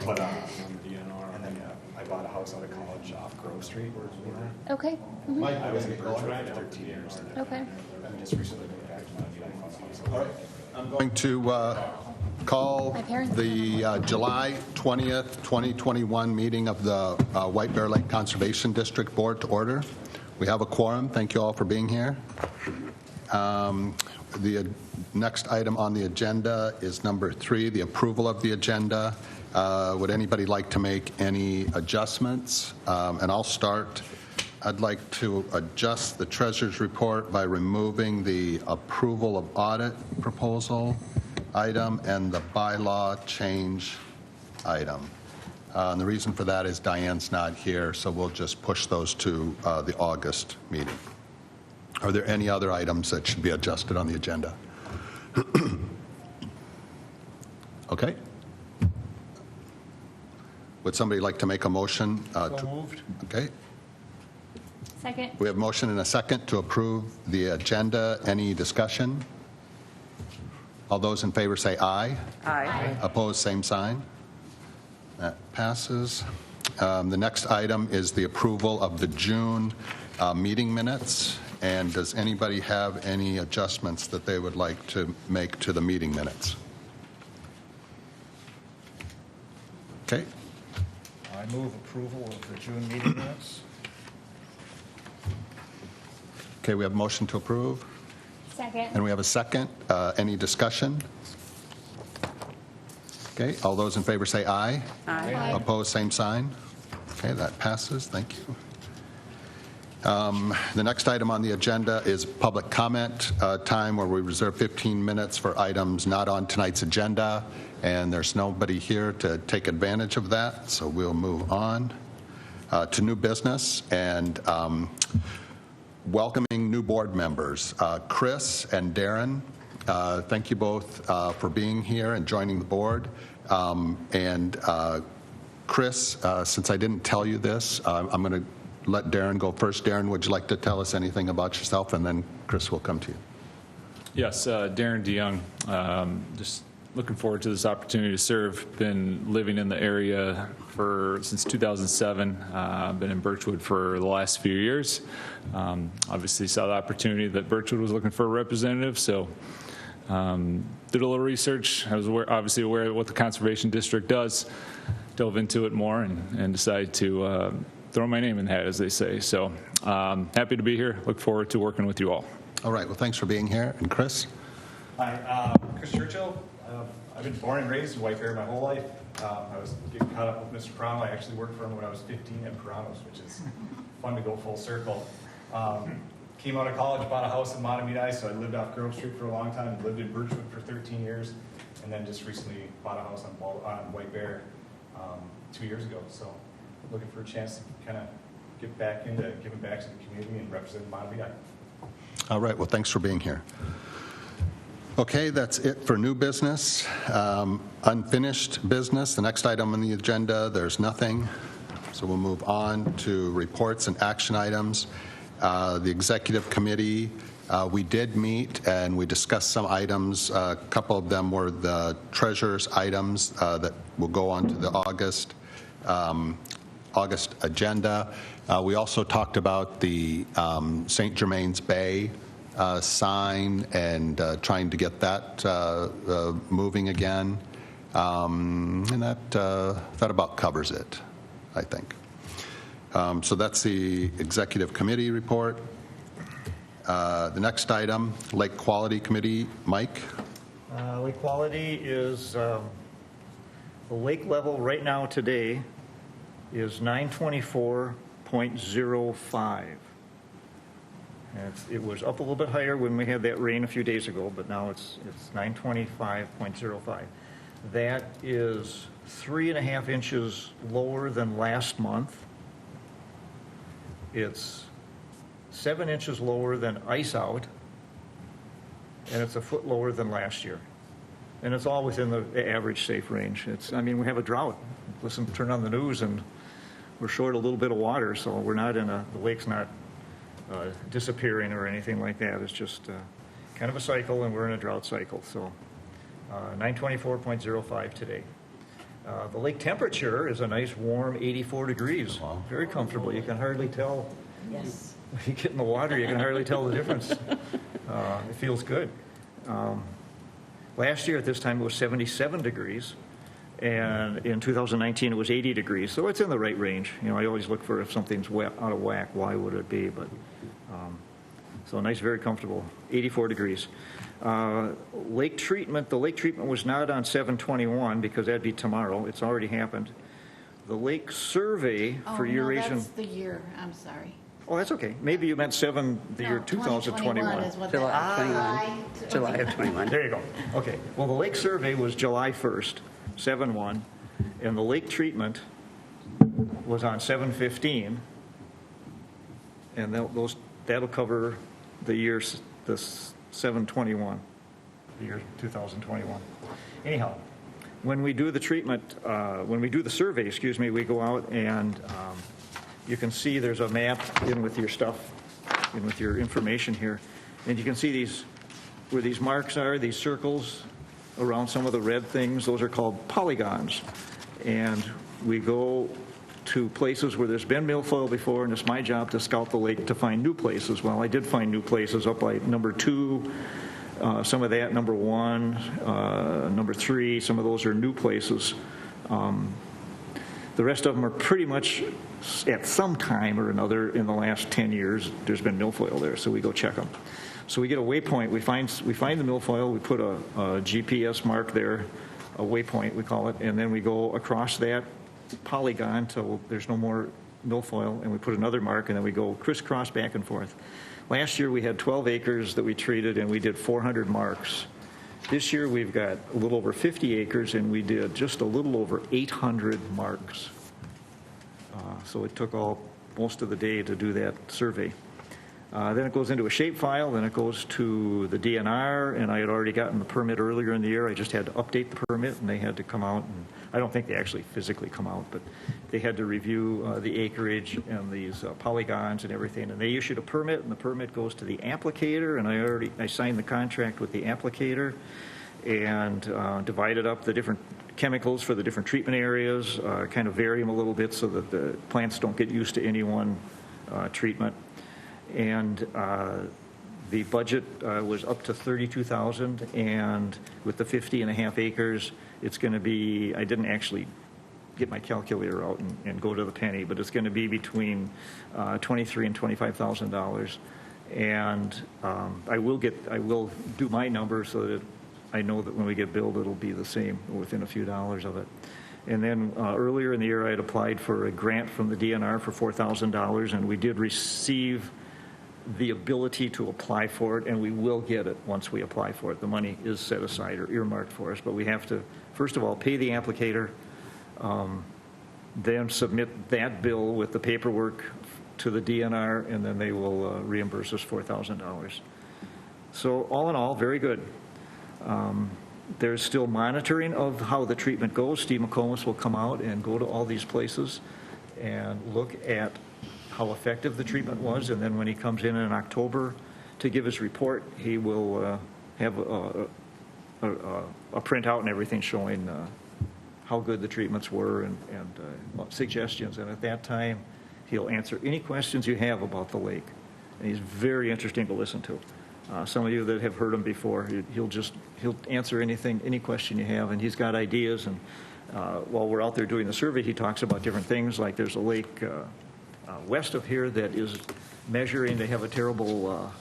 But and then I bought a house out of college off Grove Street. Okay. Mm-hmm. I was in Birchwood for 13 years. Okay. And just recently moved back to Montague. I found a house. All right. I'm going to call the July 20th, 2021 meeting of the White Bear Lake Conservation District Board to order. We have a quorum. Thank you all for being here. The next item on the agenda is number 3, the approval of the agenda. Would anybody like to make any adjustments? And I'll start. I'd like to adjust the treasurer's report by removing the approval of audit proposal item and the bylaw change item. And the reason for that is Diane's not here, so we'll just push those to the August meeting. Are there any other items that should be adjusted on the agenda? Okay. Would somebody like to make a motion? Moved. Okay. Second. We have a motion and a second to approve the agenda. Any discussion? All those in favor say aye. Aye. Opposed, same sign. That passes. The next item is the approval of the June meeting minutes. And does anybody have any adjustments that they would like to make to the meeting minutes? Okay. I move approval of the June meeting minutes. Okay, we have a motion to approve. Second. And we have a second. Any discussion? Okay, all those in favor say aye. Aye. Opposed, same sign. Okay, that passes. Thank you. The next item on the agenda is public comment time, where we reserve 15 minutes for items not on tonight's agenda, and there's nobody here to take advantage of that, so we'll move on to new business and welcoming new board members. Chris and Darren, thank you both for being here and joining the board. Chris, since I didn't tell you this, I'm going to let Darren go first. Darren, would you like to tell us anything about yourself, and then Chris will come to you. Yes, Darren DeYoung. Just looking forward to this opportunity to serve. Been living in the area since 2007. Been in Birchwood for the last few years. Obviously saw the opportunity that Birchwood was looking for a representative, so did a little research. I was obviously aware of what the Conservation District does, dove into it more, and decided to throw my name in the hat, as they say. So happy to be here. Look forward to working with you all. All right. Well, thanks for being here. And Chris? Hi, Chris Churchill. I've been born and raised in White Bear my whole life. I was getting caught up with Mr. Perano. I actually worked for him when I was 15 at Perano's, which is fun to go full circle. Came out of college, bought a house in Matamidi, so I lived off Grove Street for a long time, lived in Birchwood for 13 years, and then just recently bought a house on White Bear 2 years ago. So looking for a chance to kind of get back into giving back to the community and representing Matamidi. All right. Well, thanks for being here. Okay, that's it for new business. Unfinished business, the next item on the agenda, there's nothing. So we'll move on to reports and action items. The executive committee, we did meet and we discussed some items. A couple of them were the treasurer's items that will go on to the August agenda. We also talked about the St. Germain's Bay sign and trying to get that moving again. And that about covers it, I think. So that's the executive committee report. The next item, Lake Quality Committee. Mike? Lake quality is, the lake level right now today is 924.05. It was up a little bit higher when we had that rain a few days ago, but now it's 925.05. That is 3.5 inches lower than last month. It's 7 inches lower than ice out, and it's a foot lower than last year. And it's all within the average safe range. We have a drought. Turn on the news, and we're short a little bit of water, so we're not the lake's not disappearing or anything like that. It's just kind of a cycle, and we're in a drought cycle. So 924.05 today. The lake temperature is a nice warm 84 degrees. Wow. Very comfortable. You can hardly tell. Yes. When you get in the water, you can hardly tell the difference. It feels good. Last year at this time it was 77 degrees, and in 2019 it was 80 degrees. So it's in the right range. You know, I always look for if something's out of whack, why would it be? But so nice, very comfortable, 84 degrees. Lake treatment, the lake treatment was not on 7/21 because that'd be tomorrow. It's already happened. The lake survey for Eurasian. Oh, no, that's the year, I'm sorry. Oh, that's okay. Maybe you meant the year 2021. Is what July of 21. There you go. Okay. Well, the lake survey was July 1st, 7/1, and the lake treatment was on 7/15, and that'll cover the year, the 7/21, the year 2021. Anyhow, when we do the treatment, when we do the survey, excuse me, we go out and you can see there's a map in with your stuff, in with your information here, and you can see these, where these marks are, these circles around some of the red things, those are called polygons. And we go to places where there's been milfoil before, and it's my job to scout the lake to find new places. Well, I did find new places up by number 2, some of that, number 1, number 3, some of those are new places. The rest of them are pretty much at some time or another in the last 10 years, there's been milfoil there, so we go check them. So we get a waypoint, we find the milfoil, we put a GPS mark there, a waypoint we call it, and then we go across that polygon till there's no more milfoil, and we put another mark, and then we go crisscross back and forth. Last year we had 12 acres that we treated, and we did 400 marks. This year we've got a little over 50 acres, and we did just a little over 800 marks. So it took most of the day to do that survey. Then it goes into a shapefile, then it goes to the DNR, and I had already gotten the permit earlier in the year. I just had to update the permit, and they had to come out, and I don't think they actually physically come out, but they had to review the acreage and these polygons and everything, and they issued a permit, and the permit goes to the applicator, and I signed the contract with the applicator and divided up the different chemicals for the different treatment areas, kind of vary them a little bit so that the plants don't get used to any one treatment. And the budget was up to $32,000, and with the 50.5 acres, it's going to be, I didn't actually get my calculator out and go to the penny, but it's going to be between $23,000 and $25,000. And I will do my numbers so that I know that when we get billed, it'll be the same, within a few dollars of it. And then earlier in the year, I had applied for a grant from the DNR for $4,000, and we did receive the ability to apply for it, and we will get it once we apply for it. The money is set aside or earmarked for us, but we have to, first of all, pay the applicator, then submit that bill with the paperwork to the DNR, and then they will reimburse us $4,000. So all in all, very good. There's still monitoring of how the treatment goes. Steve McComas will come out and go to all these places and look at how effective the treatment was, and then when he comes in October to give his report, he will have a printout and everything showing how good the treatments were and suggestions. And at that time, he'll answer any questions you have about the lake. And he's very interesting to listen to. Some of you that have heard him before, he'll answer anything, any question you have, and he's got ideas. And while we're out there doing the survey, he talks about different things, like there's a lake west of here that is measuring. They have a terrible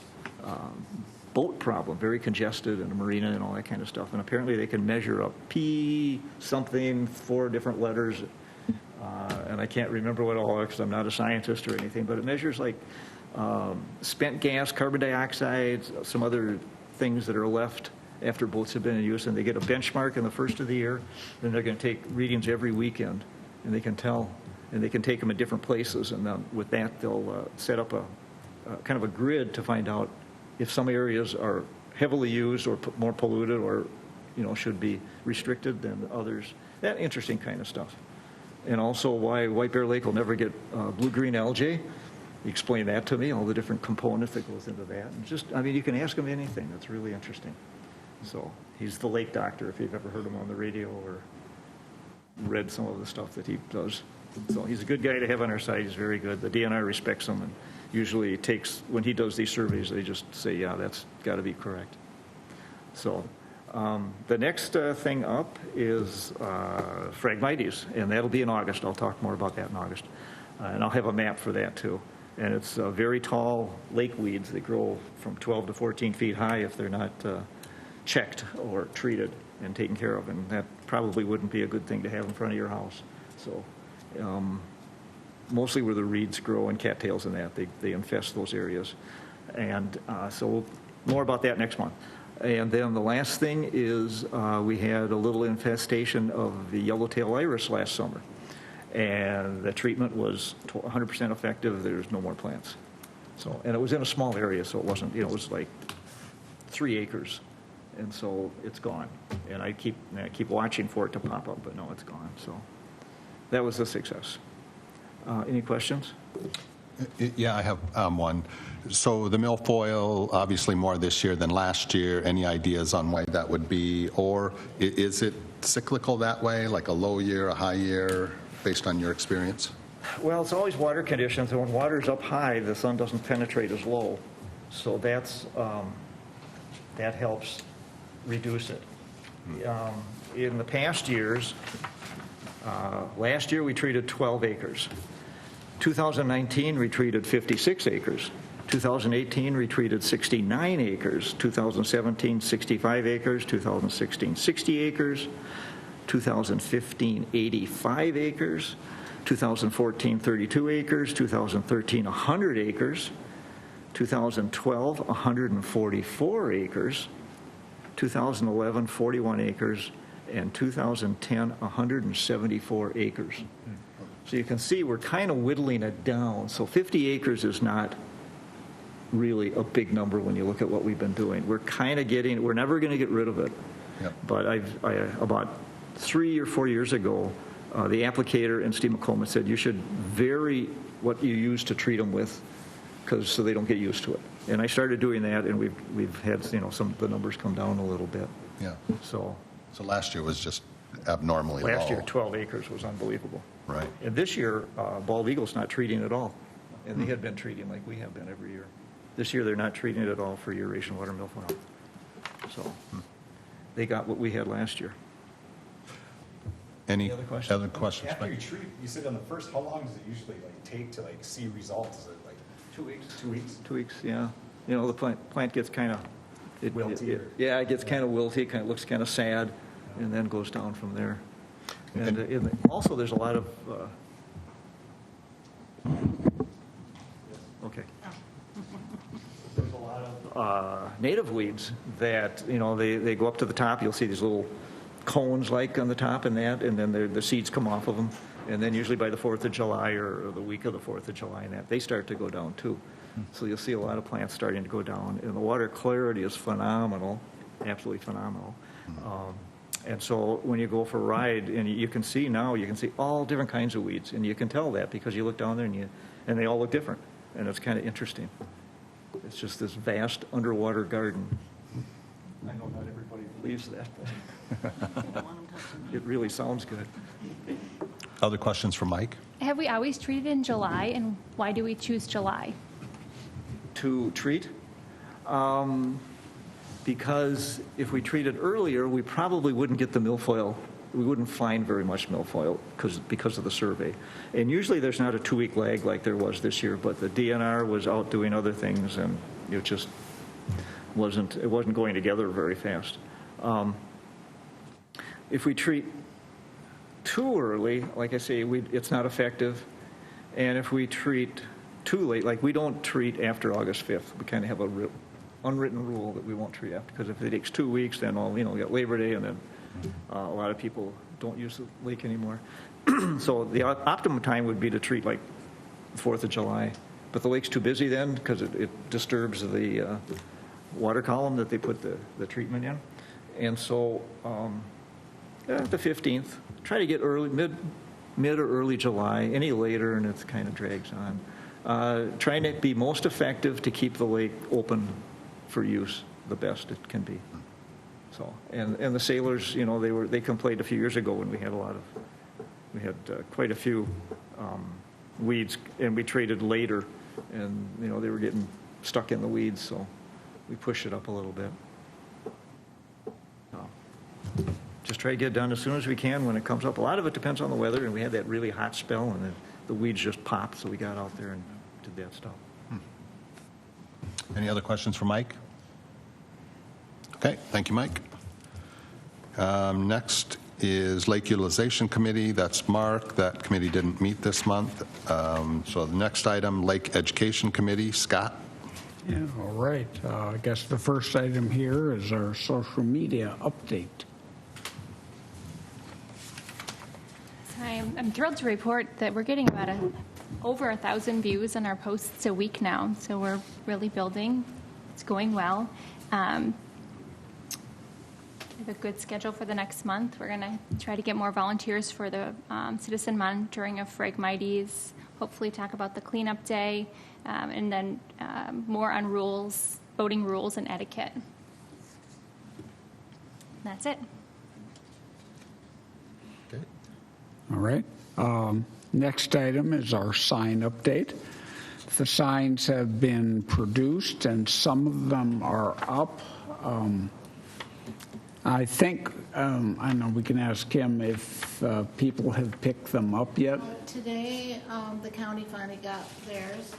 boat problem, very congested, and a marina and all that kind of stuff. And apparently they can measure up P something, 4 different letters, and I can't remember what all are because I'm not a scientist or anything, but it measures like spent gas, carbon dioxide, some other things that are left after boats have been in use, and they get a benchmark in the first of the year. Then they're going to take readings every weekend, and they can tell, and they can take them at different places, and then with that they'll set up a kind of a grid to find out if some areas are heavily used or more polluted or should be restricted than others. That interesting kind of stuff. And also why White Bear Lake will never get blue-green algae. He explained that to me, all the different components that goes into that. And you can ask him anything. That's really interesting. So he's the lake doctor, if you've ever heard him on the radio or read read some of the stuff that he does. So he's a good guy to have on our side. He's very good. The DNR respects him, and usually it takes, when he does these surveys, they just say, yeah, that's got to be correct. So the next thing up is Phragmites, and that'll be in August. I'll talk more about that in August. And I'll have a map for that, too. And it's very tall lake weeds. They grow from 12 to 14 feet high if they're not checked or treated and taken care of. And that probably wouldn't be a good thing to have in front of your house. So mostly where the reeds grow and cattails and that, they infest those areas. And so more about that next month. And then the last thing is we had a little infestation of the yellowtail iris last summer. And the treatment was 100% effective. There's no more plants. So, and it was in a small area, so it wasn't, it was like 3 acres. And so it's gone. And I keep watching for it to pop up, but no, it's gone. So that was a success. Any questions? Yeah, I have one. So the milfoil, obviously more this year than last year. Any ideas on why that would be? Or is it cyclical that way, like a low year, a high year, based on your experience? Well, it's always water conditions, and when water's up high, the sun doesn't penetrate as low. So that helps reduce it. In the past years, last year we treated 12 acres. 2019, we treated 56 acres. 2018, we treated 69 acres. 2017, 65 acres. 2016, 60 acres. 2015, 85 acres. 2014, 32 acres. 2013, 100 acres. 2012, 144 acres. 2011, 41 acres. And 2010, 174 acres. So you can see we're kind of whittling it down. So 50 acres is not really a big number when you look at what we've been doing. We're kind of getting, we're never going to get rid of it. Yep. But about 3 or 4 years ago, the applicator and Steve McCollum said you should vary what you use to treat them with, so they don't get used to it. And I started doing that, and we've had some of the numbers come down a little bit. Yeah. So last year was just abnormally low. last year, 12 acres was unbelievable. Right. And this year, bald eagle's not treating at all. And they had been treating like we have been every year. This year, they're not treating it at all for aeration water milfoil. So they got what we had last year. Any other questions? other questions? After you treat, you said on the first, how long does it usually take to see results? Is it like 2 weeks. 2 weeks? 2 weeks, yeah. The plant gets kind of... Wilty or- Yeah, it gets kind of wilty, kind of looks kind of sad, and then goes down from there. And also, there's a lot of... Okay. There's a lot of native weeds that, they go up to the top. You'll see these little cones like on the top and then the seeds come off of them. And then usually by the 4th of July or the week of the 4th of July and they start to go down too. So you'll see a lot of plants starting to go down. And the water clarity is phenomenal, absolutely phenomenal. And so when you go for a ride, and you can see all different kinds of weeds. And you can tell that because you look down there and they all look different. And it's kind of interesting. It's just this vast underwater garden. I know not everybody believes that, but it really sounds good. Other questions for Mike? Have we always treated in July, and why do we choose July? To treat? Because if we treated earlier, we probably wouldn't get the milfoil. We wouldn't find very much milfoil because of the survey. And usually there's not a 2-week lag like there was this year, but the DNR was out doing other things, and it just wasn't going together very fast. If we treat too early, like I say, it's not effective. And if we treat too late, like we don't treat after August 5th. We kind of have a unwritten rule that we won't treat after, because if it takes 2 weeks, then we get Labor Day, and then a lot of people don't use the lake anymore. So the optimum time would be to treat like 4th of July. But the lake's too busy then because it disturbs the water column that they put the treatment in. And so the 15th, try to get mid or early July. Any later, and it kind of drags on. Trying to be most effective to keep the lake open for use the best it can be. So, and the sailors, they complained a few years ago when we had a lot of We had quite a few weeds, and we traded later, and, you know, they were getting stuck in the weeds, so we pushed it up a little bit. Just try to get it done as soon as we can when it comes up. A lot of it depends on the weather, and we had that really hot spell, and the weeds just popped, so we got out there and did that stuff. Any other questions for Mike? Okay, thank you, Mike. Next is Lake Utilization Committee. That's Mark. That committee didn't meet this month. So the next item, Lake Education Committee. Scott? Yeah, all right. I guess the first item here is our social media update. I'm thrilled to report that we're getting about over 1,000 views on our posts a week now, so we're really building. It's going well. We have a good schedule for the next month. We're going to try to get more volunteers for the citizen monitoring of Phragmites, hopefully talk about the cleanup day, and then more on rules, boating rules and etiquette. That's it. Okay. All right. Next item is our sign update. The signs have been produced, and some of them are up. I think, I know we can ask him if people have picked them up yet. Today, the county finally got theirs,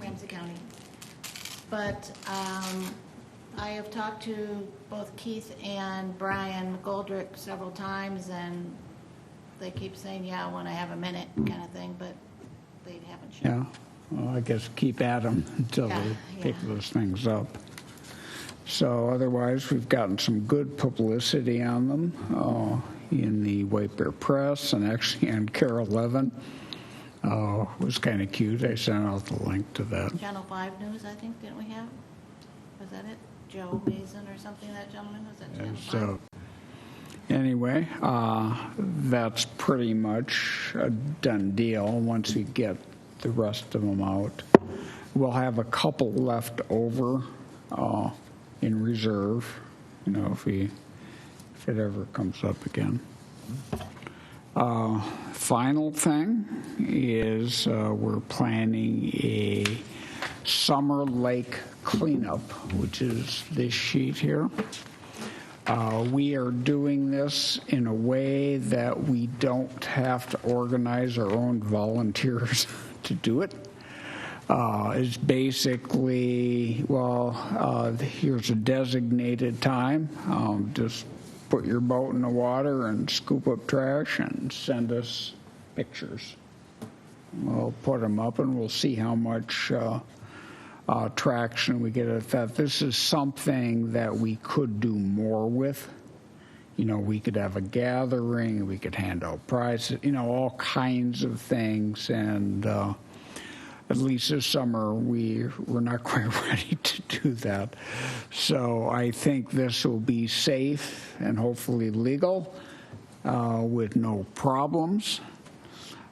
Ramsey County. But I have talked to both Keith and Brian McGoldrick several times, and they keep saying, yeah, when I have a minute kind of thing, but they haven't shown. Yeah. Well, I guess keep at them until Yeah, they pick yeah. those things up. So otherwise, we've gotten some good publicity on them in the White Bear Press and actually on Care 11. It was kind of cute. I sent out the link to that. Channel 5 News, I think, didn't we have? Was that it? Joe Mason or something, that gentleman? Was that Channel 5? So anyway, that's pretty much a done deal once we get the rest of them out. We'll have a couple left over in reserve, you know, if it ever comes up again. Final thing is we're planning a summer lake cleanup, which is this sheet here. We are doing this in a way that we don't have to organize our own volunteers to do it. It's basically, here's a designated time. Just put your boat in the water and scoop up trash and send us pictures. We'll put them up and we'll see how much traction we get at that. This is something that we could do more with. You know, we could have a gathering, we could hand out prizes, you know, all kinds of things. And at least this summer, we're not quite ready to do that. So I think this will be safe and hopefully legal with no problems.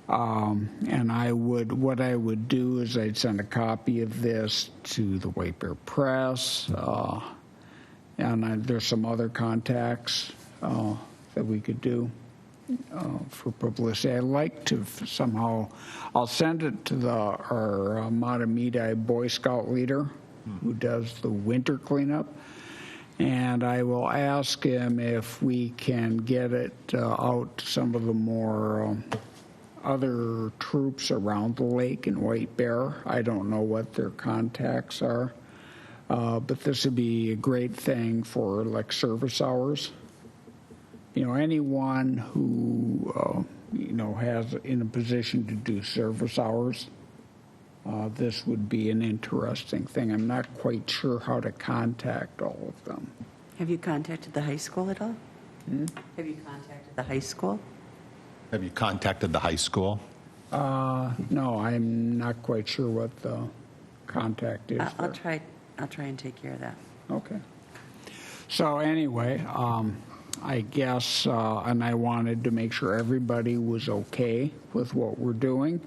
And what I would do is I'd send a copy of this to the White Bear Press, and there's some other contacts that we could do for publicity. I'd like to somehow, I'll send it to our Matamidi Boy Scout leader who does the winter cleanup, and I will ask him if we can get it out to some of the more other troops around the lake in White Bear. I don't know what their contacts are, but this would be a great thing for like service hours. You know, anyone who has in a position to do service hours, this would be an interesting thing. I'm not quite sure how to contact all of them. Have you contacted the high school at all? Have you contacted the high school? Have you contacted the high school? No, I'm not quite sure what the contact is. I'll try and take care of that. Okay. So anyway, I guess, and I wanted to make sure everybody was okay with what we're doing.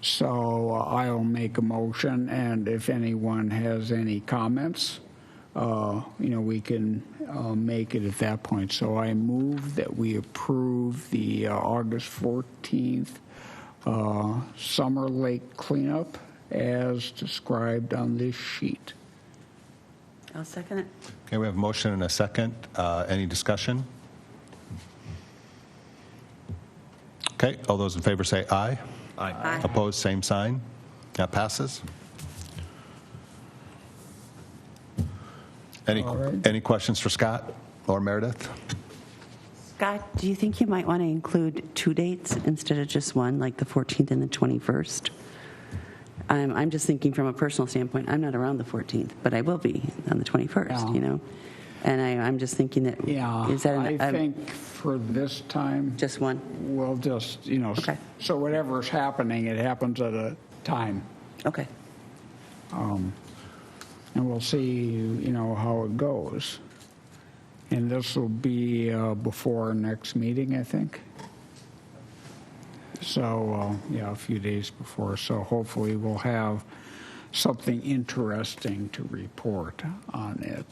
So I'll make a motion, and if anyone has any comments, we can make it at that point. So I move that we approve the August 14th Summer Lake cleanup as described on this sheet. I'll second it. Okay, we have a motion and a second. Any discussion? Okay, all those in favor say aye. Aye. Opposed, same sign. That passes. All right. Any questions for Scott or Meredith? Scott, do you think you might want to include 2 dates instead of just one, like the 14th and the 21st? I'm just thinking from a personal standpoint. I'm not around the 14th, but I will be on the 21st, Yeah. And I'm just thinking that, Yeah, is that I think for this time, just one? we'll just, Okay. so whatever's happening, it happens at a time. Okay. And we'll see, how it goes. And this will be before our next meeting, I think. So, a few days before. So hopefully we'll have something interesting to report on it.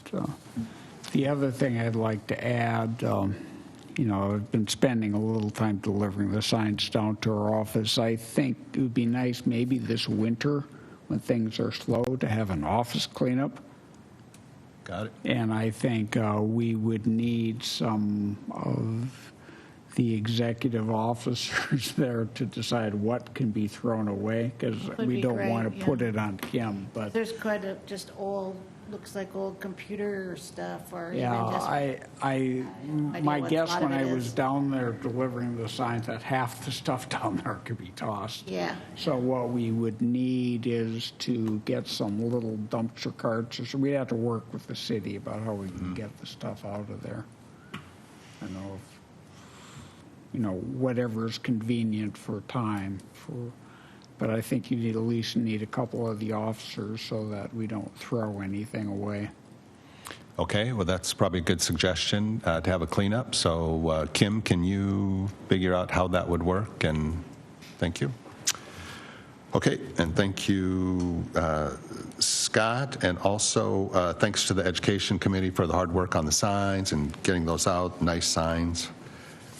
The other thing I'd like to add, I've been spending a little time delivering the signs down to our office. I think it would be nice maybe this winter when things are slow to have an office cleanup. Got it. And I think we would need some of the executive officers there to decide what can be thrown away, because Would we be don't great, want to yeah. put it on Kim. But There's quite a, just old, looks like old computer stuff, or even yeah, just, I my what a guess lot when of I it was is. down there delivering the signs that half the stuff down there could be tossed. yeah. So what we would need is to get some little dumpster carts. So we'd have to work with the city about how we can get the stuff out of there. I know if, whatever's convenient for time. But I think you at least need a couple of the officers so that we don't throw anything away. Okay, well, that's probably a good suggestion to have a cleanup. So, Kim, can you figure out how that would work? And thank you. Okay, and thank you, Scott, and also thanks to the Education Committee for the hard work on the signs and getting those out, nice signs.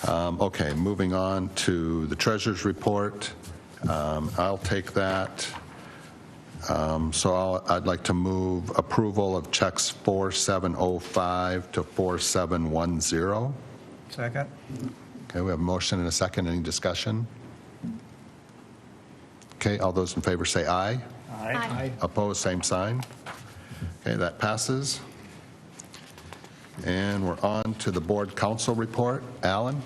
Okay, moving on to the Treasurer's Report. I'll take that. So I'd like to move approval of checks 4705 to 4710. Second? Okay, we have a motion and a second. Any discussion? Okay, all those in favor say aye. Aye. Opposed, same sign. Okay, that passes. And we're on to the Board Council Report. Alan?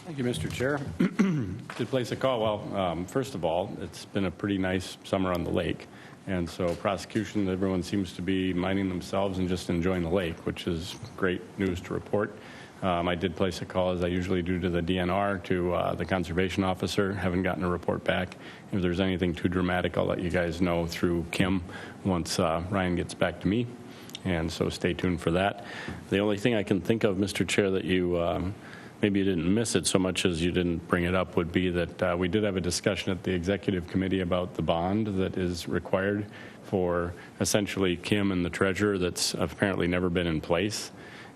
Thank you, Mr. Chair. Good place to call. Well, first of all, it's been a pretty nice summer on the lake. And so prosecution, everyone seems to be minding themselves and just enjoying the lake, which is great news to report. I did place a call, as I usually do, to the DNR, to the conservation officer. Haven't gotten a report back. If there's anything too dramatic, I'll let you guys know through Kim once Ryan gets back to me. And so stay tuned for that. The only thing I can think of, Mr. Chair, that you maybe you didn't miss it so much as you didn't bring it up would be that we did have a discussion at the executive committee about the bond that is required for essentially Kim and the treasurer that's apparently never been in place.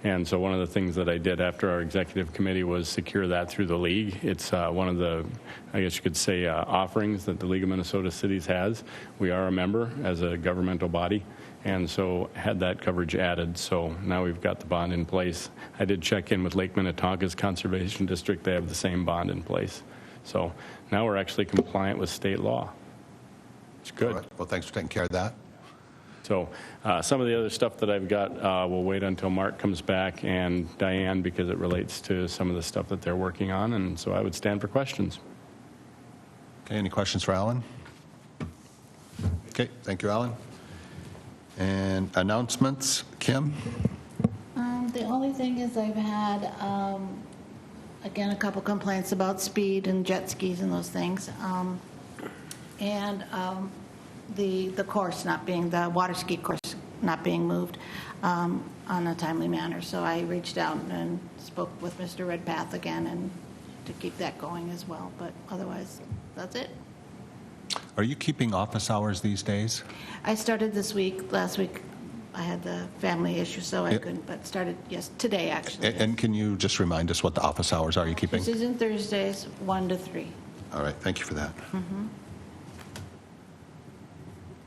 And so one of the things that I did after our executive committee was secure that through the league. It's one of the, I guess you could say, offerings that the League of Minnesota Cities has. We are a member as a governmental body, and so had that coverage added. So now we've got the bond in place. I did check in with Lake Minnetonka's Conservation District. They have the same bond in place. So now we're actually compliant with state law. It's good. All right. Well, thanks for taking care of that. So some of the other stuff that I've got, we'll wait until Mark comes back and Diane, because it relates to some of the stuff that they're working on. And so I would stand for questions. Okay, any questions for Alan? Okay, thank you, Alan. And announcements, Kim? The only thing is I've had, again, a couple complaints about speed and jet skis and those things. And the course not being, the water ski course not being moved on a timely manner. So I reached out and spoke with Mr. Redpath again and to keep that going as well. But otherwise, that's it. Are you keeping office hours these days? I started this week. Last week, I had the family issue, so I couldn't, but started, today, actually. And can you just remind us what the office hours are you keeping? Tuesdays and Thursdays, 1 to 3. All right, thank you for that.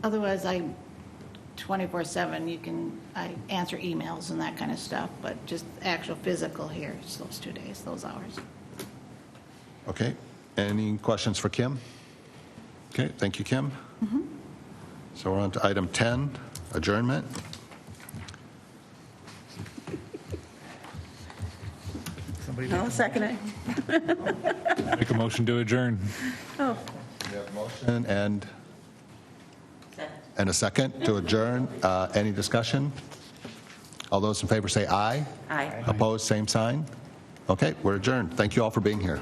Otherwise, I 24/7, I answer emails and that kind of stuff, but just actual physical here, it's those 2 days, those hours. Okay, any questions for Kim? Okay, thank you, Kim. So we're on to item 10, adjournment. I'll second it. Make a motion to adjourn. Oh. And a second to adjourn. Any discussion? All those in favor say aye. Aye. Opposed, same sign. Okay, we're adjourned. Thank you all for being here.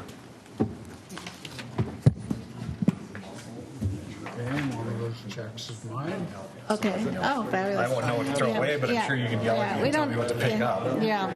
And one of those checks is mine. Okay, oh, fabulous. I won't know what to throw away, but I'm sure you can yell at me and tell me what to pick up. Yeah.